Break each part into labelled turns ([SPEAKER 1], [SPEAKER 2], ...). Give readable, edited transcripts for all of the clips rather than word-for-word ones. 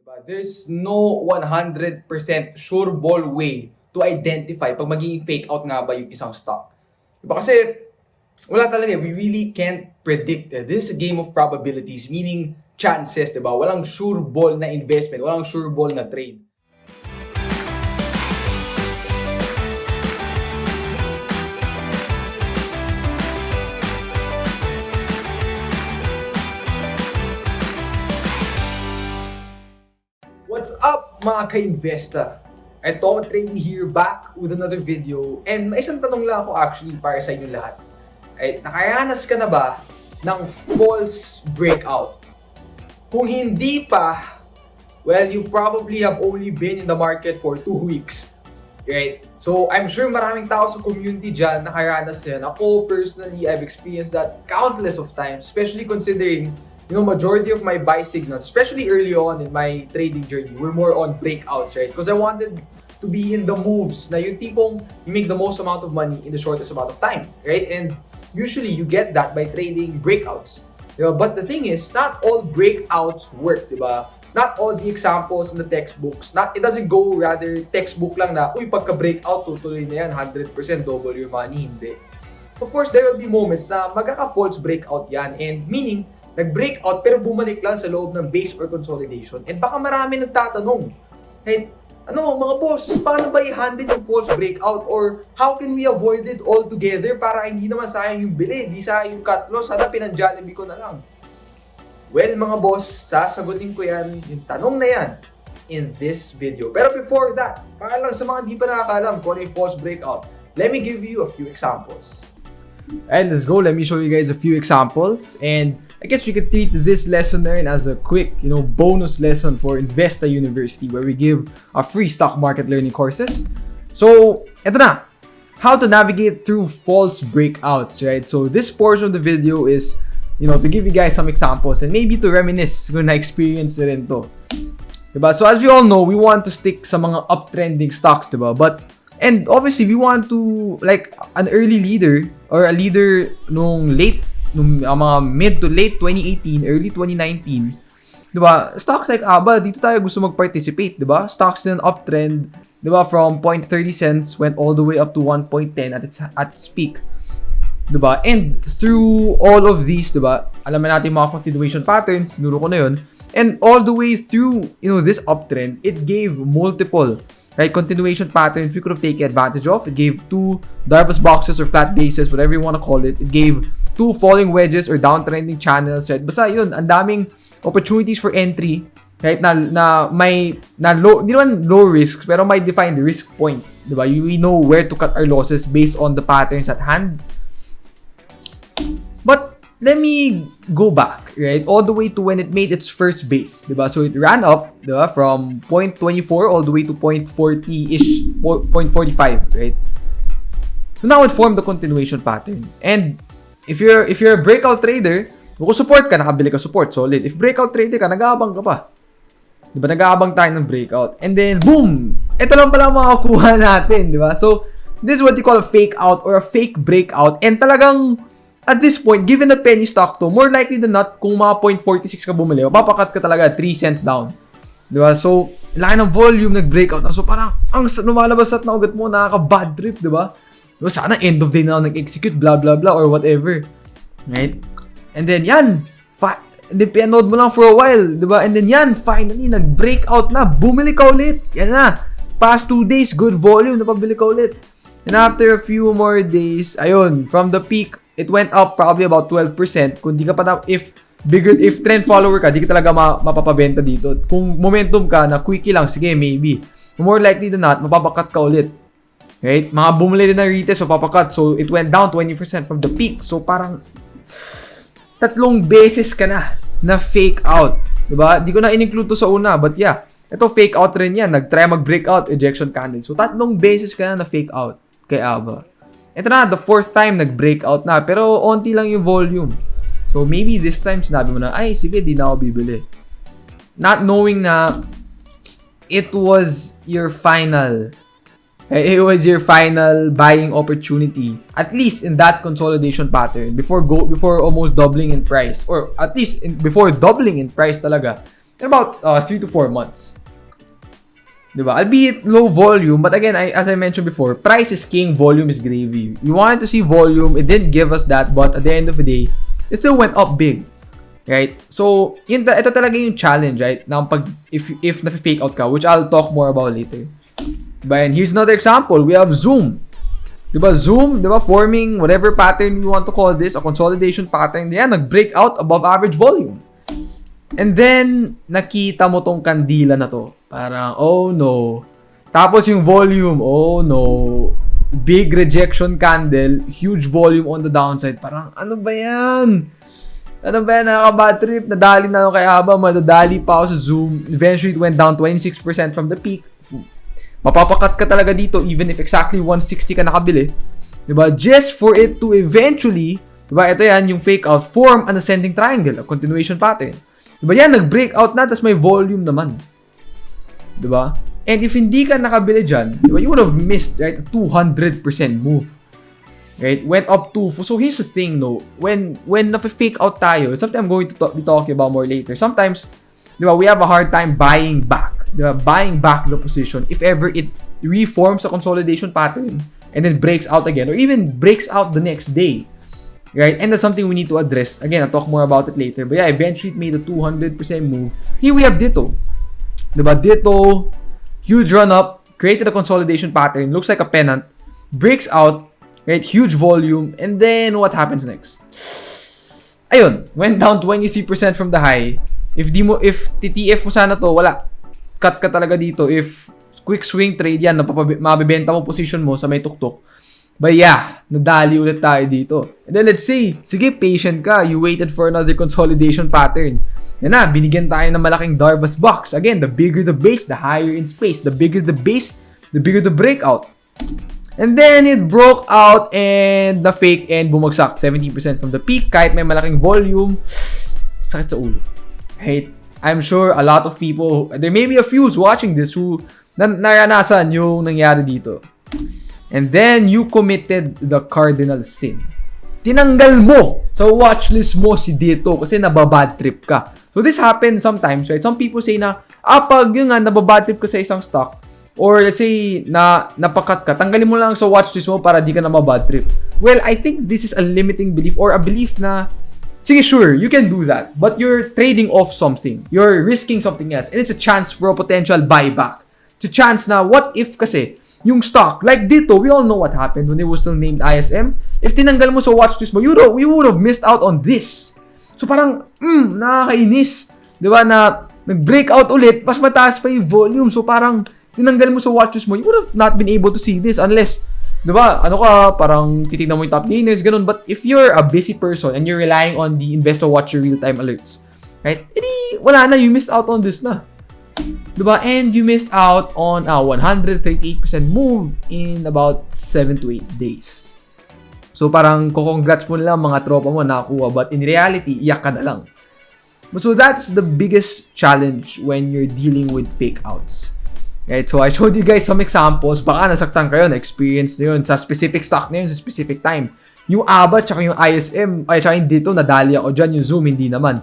[SPEAKER 1] There's no 100% sure ball way to identify pag magiging fake out nga ba yung isang stock. Kasi wala talaga, we really can't predict. This is a game of probabilities, meaning chances, Walang sure ball na investment, walang sure ball na trade. What's up mga ka-investa? Ito, Trading here back with another video. And may isang tanong lang ako actually para sa inyo lahat. Ay, nakaranas ka na ba ng false breakout? Kung hindi pa, well, you probably have only been in the market for 2 weeks. Right? So, I'm sure maraming tao sa community dyan nakaranas yan. Ako, personally, I've experienced that countless of times, especially considering majority of my buy signals, especially early on in my trading journey, were more on breakouts, right? Because I wanted to be in the moves na yung tipong you make the most amount of money in the shortest amount of time, right? And usually you get that by trading breakouts. But the thing is, not all breakouts work, Not all the examples in the textbooks, it doesn't go rather textbook lang na, pagka-breakout, tutuloy na yan, 100% double your money, hindi. Of course, there will be moments na magkaka-false breakout yan, and meaning, nag-breakout pero bumalik lang sa loob ng base or consolidation. And baka marami nagtatanong, hey, mga boss, paano ba i-handle yung false breakout? Or how can we avoid it altogether para hindi naman sayang yung bili, di sayang yung cut loss, sana pinang-Jollibee ko na lang. Well, mga boss, sasagutin ko yan, yung tanong na yan, in this video. Pero before that, para lang sa mga di pa nakakalam kung ano yung false breakout, let me give you a few examples. Alright, let's go. Let me show you guys a few examples. And I guess we could treat this lesson as a quick, bonus lesson for InvestaUniversity, where we give a free stock market learning courses. So, eto na. How to navigate through false breakouts, right? So, this portion of the video is, to give you guys some examples and maybe to reminisce kung na-experience na rin to. So, as we all know, we want to stick sa mga uptrending stocks, and obviously, we want to, like, an early leader or a leader nung mga mid to late 2018, early 2019, stocks like ABA, dito tayo gusto mag-participate, Stocks in an uptrend, from 0.30 cents went all the way up to 1.10 at its peak. And through all of these, alam natin mga continuation patterns, sinuro ko na yun, and all the way through, this uptrend, it gave multiple continuation patterns we could have taken advantage of. It gave 2 Darvas boxes or flat bases, whatever you want to call it. It gave 2 falling wedges or downtrending channels, right? Basta yun, ang daming opportunities for entry, right? Na may low, hindi naman low risk, pero may defined risk point, We know where to cut our losses based on the patterns at hand. But let me go back, right? All the way to when it made its first base, So it ran up, from 0.24 all the way to 0.40-ish, 0.45, right? So now it formed the continuation pattern. And if you're a breakout trader, kung support ka, nakabili ka support, solid. If breakout trader ka, nag-aabang ka pa. Nag-aabang tayo ng breakout. And then, boom! Ito lang pala makakuha natin, So, this is what you call a fake out or a fake breakout. And talagang, at this point, given a penny stock to, more likely than not, kung mga 0.46 ka bumili, papakat ka talaga 3 cents down. So, laki ng volume, nag-breakout na. So, parang, ang lumalabas at naugat mo, nakaka-bad trip, Sana end of day na lang nag-execute, blah, blah, blah, or whatever. Right? And then, yan. Pinanood mo lang for a while, And then, yan. Finally, nag-breakout na. Bumili ka ulit. Yan na. Past 2 days, good volume. Napabili ka ulit. And after a few more days, ayun, from the peak, it went up probably about 12%. Kung di ka pa if trend follower ka, di ka talaga mapapabenta dito. Kung momentum ka na quickie lang, sige, maybe. More likely than not, mapapakat ka ulit. Right? Mga bumili din ng retest, so papakat. So, it went down 20% from the peak. So, parang 3 beses ka na fake out. Di ko na in-include to sa una, but yeah. Ito, fake out rin yan. Nag-try mag-breakout, ejection candle. So, 3 beses ka na fake out kay ABA. Ito na, the 4th time nag-breakout na. Pero, onti lang yung volume. So, maybe this time, sinabi mo na, ay, sige, di na ako bibili. Not knowing na it was your final buying opportunity, at least in that consolidation pattern, before almost doubling in price, or at least before doubling in price talaga. in about 3 to 4 months. Diba? Albeit low volume, but again, as I mentioned before, price is king, volume is gravy. We wanted to see volume, it didn't give us that, but at the end of the day, it still went up big. Right? So, ito talaga yung challenge, right? Na if na-fake out ka, which I'll talk more about later. Diba? And here's another example. We have Zoom. Diba? Zoom, diba? Forming whatever pattern you want to call this, a consolidation pattern. Yan, nag-break out above average volume. And then, nakita mo tong kandila na to. Parang, oh no. Tapos yung volume, oh no. Big rejection candle, huge volume on the downside. Parang, ano ba yan? Ano ba yan? Nakaka-bad trip. Nadali na ako kay Aba. Madadali pa ako sa Zoom. Eventually, it went down 26% from the peak. Mapapa-cut ka talaga dito even if exactly 160 ka nakabili. Diba? Just for it to eventually, diba? Ito yan, yung fake out, form an ascending triangle, a continuation pattern. Diba yan, nag-breakout na, tas may volume naman. Diba? And if hindi ka nakabili dyan, diba, you would have missed, right, a 200% move. Right? Went up to, so here's the thing, no, when na-fake out tayo, something I'm going to be talking about more later. Sometimes, diba, we have a hard time buying back. Diba? Buying back the position if ever it reforms a consolidation pattern and then breaks out again or even breaks out the next day. Right? And that's something we need to address. Again, I'll talk more about it later. But yeah, eventually it made a 200% move. Here we have Ditto. Diba? Ditto, huge run up, created a consolidation pattern, looks like a pennant, breaks out, right? Huge volume, and then what happens next? Ayun, went down 23% from the high. If TTF mo sana to, wala. Cut ka talaga dito. If quick swing trade yan, mabibenta mo position mo sa may tuktok. But yeah, nadali ulit tayo dito. And then let's say, sige, patient ka. You waited for another consolidation pattern. Yan na, binigyan tayo ng malaking Darvas box. Again, the bigger the base, the higher in space. The bigger the base, the bigger the breakout. And then it broke out and the fake and bumagsak 17% from the peak. Kahit may malaking volume, sakit sa ulo. Right? I'm sure a lot of people, there may be a few watching this who naranasan yung nangyari dito. And then you committed the cardinal sin. Tinanggal mo sa watchlist mo si Dito kasi nababad trip ka. So this happens sometimes, right? Some people say na, pag yun nga, nababad trip ka sa isang stock, or let's say, napakat ka, tanggalin mo lang sa watchlist mo para di ka na mabad trip. Well, I think this is a limiting belief or a belief na, sige, sure, you can do that, but you're trading off something. You're risking something else, and it's a chance for a potential buyback. It's a chance na, what if kasi, yung stock, like dito, we all know what happened when it was still named ISM. If tinanggal mo sa watchlist mo, you would have missed out on this. So parang, nakakainis. Di ba, na nag-breakout ulit, mas mataas pa yung volume. So parang, tinanggal mo sa watchlist mo, you would have not been able to see this unless, di ba, ano ka, parang titignan mo yung top gainers, ganun. But if you're a busy person and you're relying on the InvestaWatcher real-time alerts, right, edi, wala na, you missed out on this na. Diba? And you missed out on a 138% move in about 7 to 8 days. So parang congrats mo lang mga tropa mo nakakuha, but in reality, iyak ka na lang. So that's the biggest challenge when you're dealing with fake outs. Right? So I showed you guys some examples. Baka nasaktan kayo, na-experience na yun sa specific stock na yun, sa specific time. Yung ABA, tsaka yung ISM, ay tsaka yung dito, nadali ako dyan. Yung Zoom, hindi naman.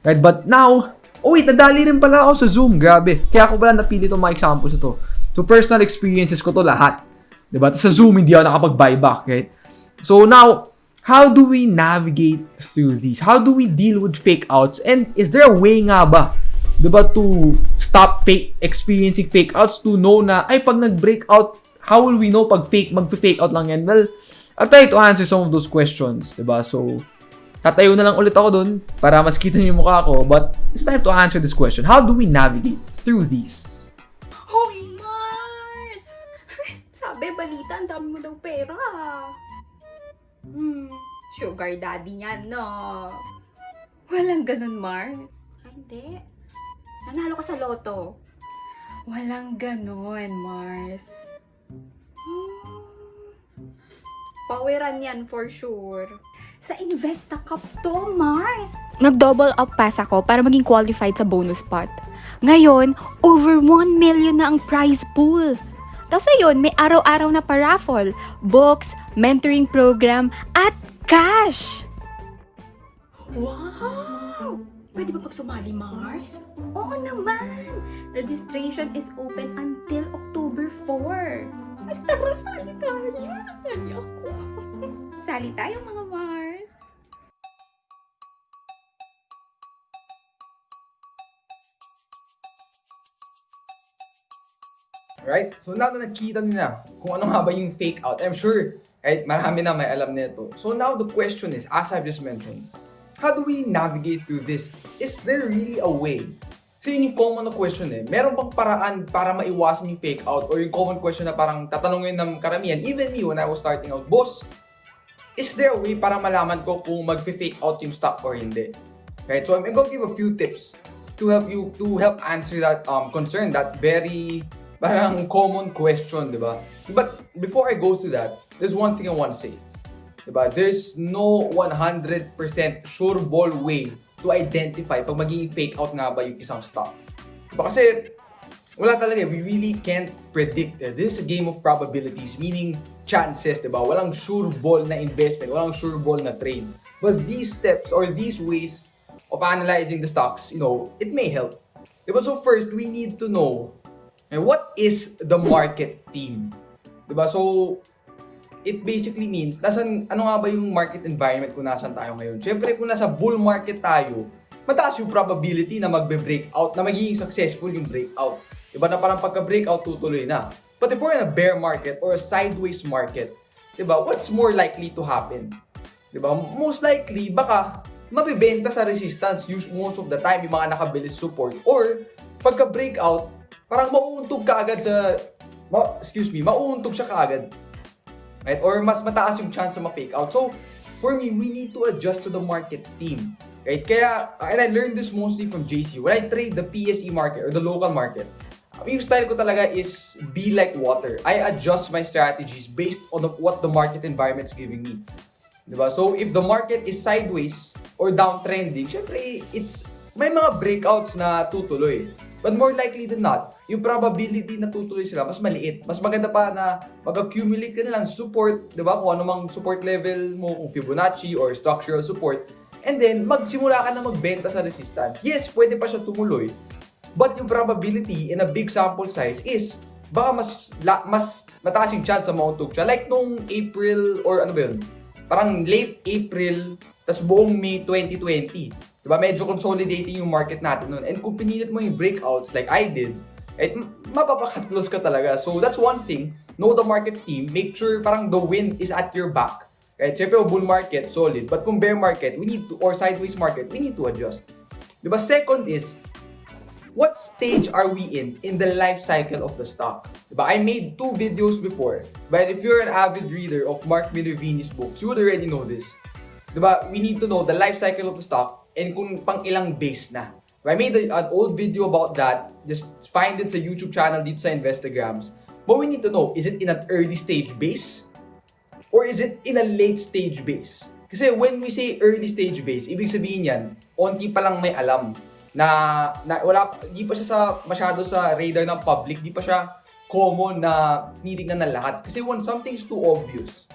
[SPEAKER 1] Right? But now, oh wait, nadali rin pala ako sa Zoom. Grabe. Kaya ako pala napili itong mga examples ito. So, personal experiences ko to lahat. Diba? Sa Zoom, hindi ako nakapag-buyback. Right? So, now, how do we navigate through these? How do we deal with fake outs? And is there a way nga ba? Diba? To stop experiencing fake outs, to know na, ay, pag nag-breakout, how will we know pag mag-fake out lang yan? Well, I'll try to answer some of those questions. Diba? So, tatayo na lang ulit ako dun para mas kita niyo yung mukha ko. But it's time to answer this question. How do we navigate through these?
[SPEAKER 2] Hoy, Mars! Sabi, balita, ang dami mo daw pera. Sugar daddy yan, no? Walang ganun, Mars. Ay, hindi. Nanalo ka sa loto. Walang ganun, Mars. Pawiran yan for sure. Sa InvestaCup to, Mars.
[SPEAKER 3] Nag-double up pass ako para maging qualified sa bonus pot. Ngayon, over 1 million na ang prize pool. Tapos ayun, may araw-araw na pa-raffle, books, mentoring program, at cash.
[SPEAKER 2] Wow! Pwede ba pag sumali, Mars?
[SPEAKER 3] Oo naman! Registration is open until October 4.
[SPEAKER 2] Ay, tara, sali tayo. Sasali ako.
[SPEAKER 3] Sali tayo mga Mars!
[SPEAKER 1] Right? So now na nakita nyo na kung ano nga ba yung fake out, I'm sure right, marami na may alam nito. So now the question is, as I've just mentioned, how do we navigate through this? Is there really a way? So yun yung common na question eh. Meron bang paraan para maiwasan yung fake out? Or yung common question na parang tatanungin ng karamihan, even me when I was starting out, boss, is there a way para malaman ko kung mag-fake out yung stock or hindi? Right? So I'm going to give a few tips to help answer that concern, that very parang common question, di ba? But before I go to that, there's one thing I want to say. Diba? There's no 100% sure ball way to identify pag magiging fake out nga ba yung isang stock. Diba? Kasi wala talaga, we really can't predict. This is a game of probabilities, meaning chances, diba? Walang sure ball na investment, walang sure ball na trade. But these steps or these ways of analyzing the stocks, you know, it may help. Diba? So first, we need to know what is the market theme. Diba? So it basically means, ano nga ba yung market environment kung nasan tayo ngayon? Siyempre, kung nasa bull market tayo, mataas yung probability na magbe-breakout, na magiging successful yung breakout. Diba na parang pagka-breakout, tutuloy na. But if we're in a bear market or a sideways market, diba, what's more likely to happen? Diba, most likely, baka mabibenta sa resistance most of the time yung mga nakabilis support. Or, pagka-breakout, parang mauuntog ka agad mauuntog siya kaagad. Right? Or mas mataas yung chance na ma-fake out. So, for me, we need to adjust to the market theme. Right? Kaya, and I learned this mostly from JC. When I trade the PSE market or the local market, yung style ko talaga is be like water. I adjust my strategies based on what the market environment is giving me. Diba? So, if the market is sideways or downtrending, syempre, may mga breakouts na tutuloy. But more likely than not, yung probability na tutuloy sila, mas maliit. Mas maganda pa na mag-accumulate ka na lang support, di ba? Kung ano mang support level mo, kung Fibonacci or structural support. And then, magsimula ka na magbenta sa resistance. Yes, pwede pa siya tumuloy. But yung probability in a big sample size is, baka mas mataas yung chance na mauntog siya. Like nung April, or ano ba yun? Parang late April, tas buong May 2020. Diba? Medyo consolidating yung market natin nun. And kung pinilit mo yung breakouts like I did, mapapakatlos ka talaga. So that's one thing. Know the market theme. Make sure parang the wind is at your back. Right? Siyempre, bull market, solid. But kung bear market, or sideways market, we need to adjust. Diba? Second is, what stage are we in the life cycle of the stock? Diba? I made 2 videos before. But if you're an avid reader of Mark Minervini's books, you would already know this. Diba? We need to know the life cycle of the stock and kung pang ilang base na. I made an old video about that. Just find it sa YouTube channel dito sa Investagrams. But we need to know, is it in an early stage base? Or is it in a late stage base? Kasi when we say early stage base, ibig sabihin yan, onti pa lang may alam na di pa siya masyado sa radar ng public, di pa siya common na tinitignan ng lahat. Kasi when something is too obvious,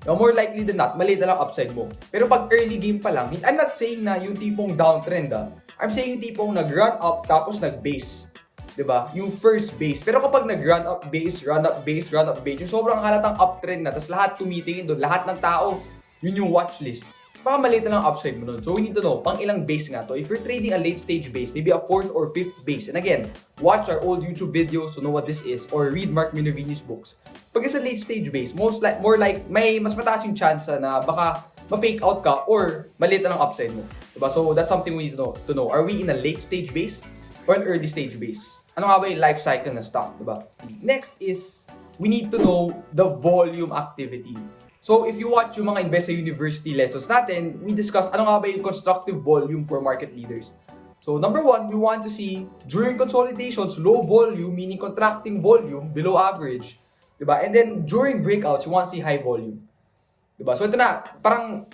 [SPEAKER 1] more likely than not, mali na lang upside mo. Pero pag early game pa lang, I'm not saying na yung tipong downtrend I'm saying yung tipong nag-run up tapos nag-base. Diba? Yung first base. Pero kapag nag-run up base, yung sobrang halatang uptrend na, tapos lahat tumitingin doon, lahat ng tao, yun yung watch list. Baka mali na lang upside mo doon. So we need to know, pang ilang base nga to. If you're trading a late stage base, maybe a 4th or 5th base. And again, watch our old YouTube videos to know what this is or read Mark Minervini's books. Pag it's a late stage base, may mas mataas yung chance na baka ma-fake out ka or maliit na lang upside mo. Diba? So that's something we need to know. Are we in a late stage base or an early stage base? Ano nga ba yung life cycle na stock? Diba? Next is, we need to know the volume activity. So if you watch yung mga InvestaUniversity lessons natin, we discussed ano nga ba yung constructive volume for market leaders. So number 1, we want to see during consolidations, low volume, meaning contracting volume, below average. Diba? And then during breakouts, you want to see high volume. Diba? So ito na, parang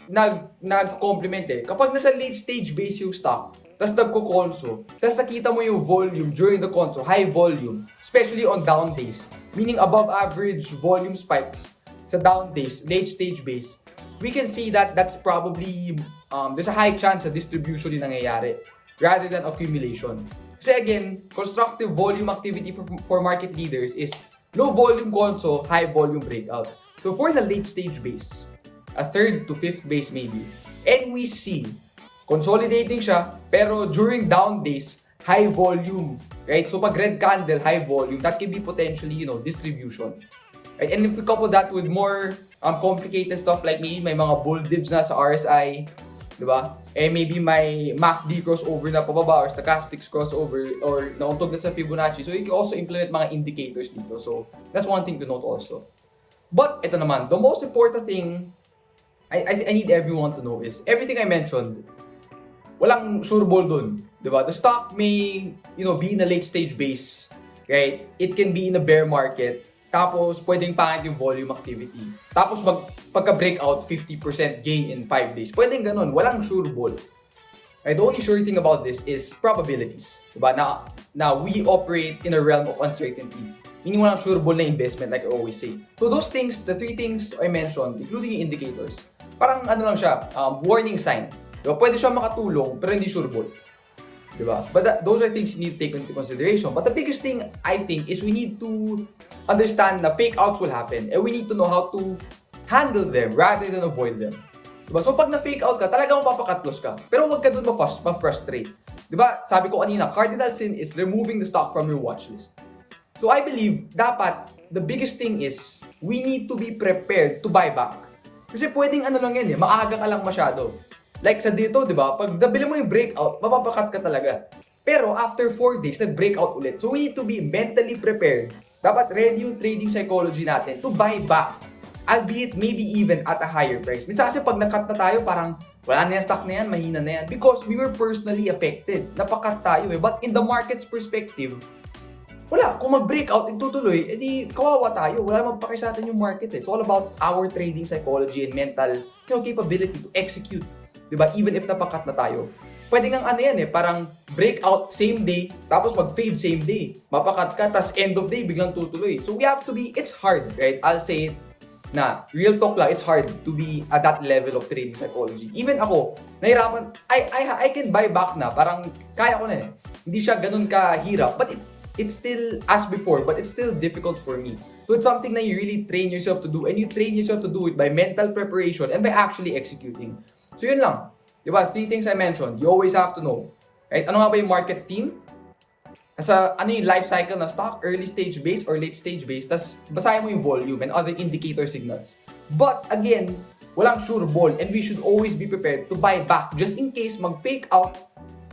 [SPEAKER 1] nag-complement Kapag nasa late stage base yung stock, tapos nagko-conso, tapos nakita mo yung volume during the conso, high volume, especially on down days, meaning above average volume spikes sa down days, late stage base, we can see that that's probably, there's a high chance na distribution yung nangyayari. rather than accumulation. Kasi again, constructive volume activity for market leaders is low volume conso, high volume breakout. So for the late stage base, a third to fifth base maybe, and we see consolidating siya, pero during down days, high volume, right? So pag red candle, high volume, that can be potentially, distribution. Right? And if we couple that with more complicated stuff like maybe may mga bull divs na sa RSI, di ba? Eh maybe may MACD crossover na pababa or stochastics crossover or nauntog na sa Fibonacci. So you can also implement mga indicators dito. So that's one thing to note also. But ito naman, the most important thing I need everyone to know is everything I mentioned, walang sure ball dun. Di ba? The stock may, be in a late stage base, right? It can be in a bear market. Tapos, pwedeng pangit yung volume activity. Tapos, pagka-breakout, 50% gain in 5 days. Pwedeng ganun. Walang sure ball. Right? The only sure thing about this is probabilities. Diba? Na we operate in a realm of uncertainty. Meaning walang sure ball na investment, like I always say. So, those things, the 3 things I mentioned, including yung indicators, parang lang siya, warning sign. Diba? Pwede siya makatulong, pero hindi sure ball. Diba? But those are things you need to take into consideration. But the biggest thing, I think, is we need to understand na fake outs will happen. And we need to know how to handle them rather than avoid them. Diba? So pag na-fake out ka, talagang mapapakat loss ka. Pero huwag ka dun ma-frustrate. Diba? Sabi ko kanina, cardinal sin is removing the stock from your watch list. So I believe, dapat, the biggest thing is, we need to be prepared to buy back. Kasi pwedeng lang yan maaga ka lang masyado. Like sa dito, di ba? Pag nabili mo yung breakout, mapapakat ka talaga. Pero after 4 days, nag-breakout ulit. So we need to be mentally prepared. Dapat ready yung trading psychology natin to buy back. Albeit maybe even at a higher price. Minsan kasi pag nakat na tayo, parang wala na yung stock na yan, mahina na yan. Because we were personally affected. Napakat tayo But in the market's perspective, wala. Kung mag-breakout, tutuloy, edi kawawa tayo. Wala namang paki sa atin yung market It's all about our trading psychology and mental capability to execute. Diba? Even if napakat na tayo. Pwede nga parang breakout same day, tapos mag-fade same day. Mapakat ka, tas end of day, biglang tutuloy. So we have to be, it's hard, right? I'll say it na, real talk lang, it's hard to be at that level of trading psychology. Even ako, nahirapan, I can buy back na, parang kaya ko na Hindi siya ganun kahirap, but it's still, as before, but it's still difficult for me. So it's something that you really train yourself to do, and you train yourself to do it by mental preparation and by actually executing. So yun lang. Diba? 3 things I mentioned. You always have to know. Right? Ano nga ba yung market theme? Ano yung life cycle ng stock? Early stage base or late stage base? Tapos basahin mo yung volume and other indicator signals. But again, walang sure ball and we should always be prepared to buy back just in case mag-fake out.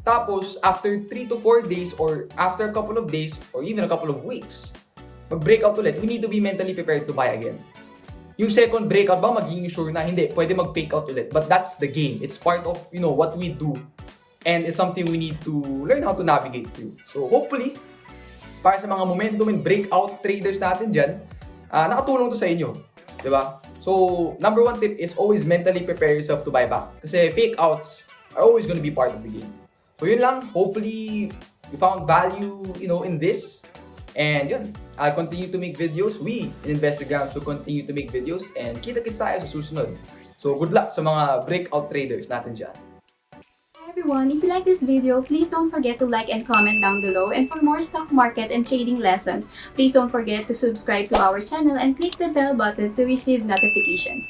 [SPEAKER 1] Tapos after 3 to 4 days or after a couple of days or even a couple of weeks, mag-breakout ulit. We need to be mentally prepared to buy again. Yung second breakout ba, magiging sure na? Hindi. Pwede mag-fake out ulit. But that's the game. It's part of, what we do. And it's something we need to learn how to navigate through. So hopefully, para sa mga momentum and breakout traders natin dyan, nakatulong to sa inyo. Diba? So, number 1 tip is always mentally prepare yourself to buy back. Kasi fake outs are always going to be part of the game. So yun lang. Hopefully, you found value, in this. And yun, I'll continue to make videos. We, in Investagrams, will continue to make videos. And kita-kits tayo sa susunod. So good luck sa mga breakout traders natin dyan.
[SPEAKER 4] Hi everyone, if you like this video, please don't forget to like and comment down below. And for more stock market and trading lessons, please don't forget to subscribe to our channel and click the bell button to receive notifications.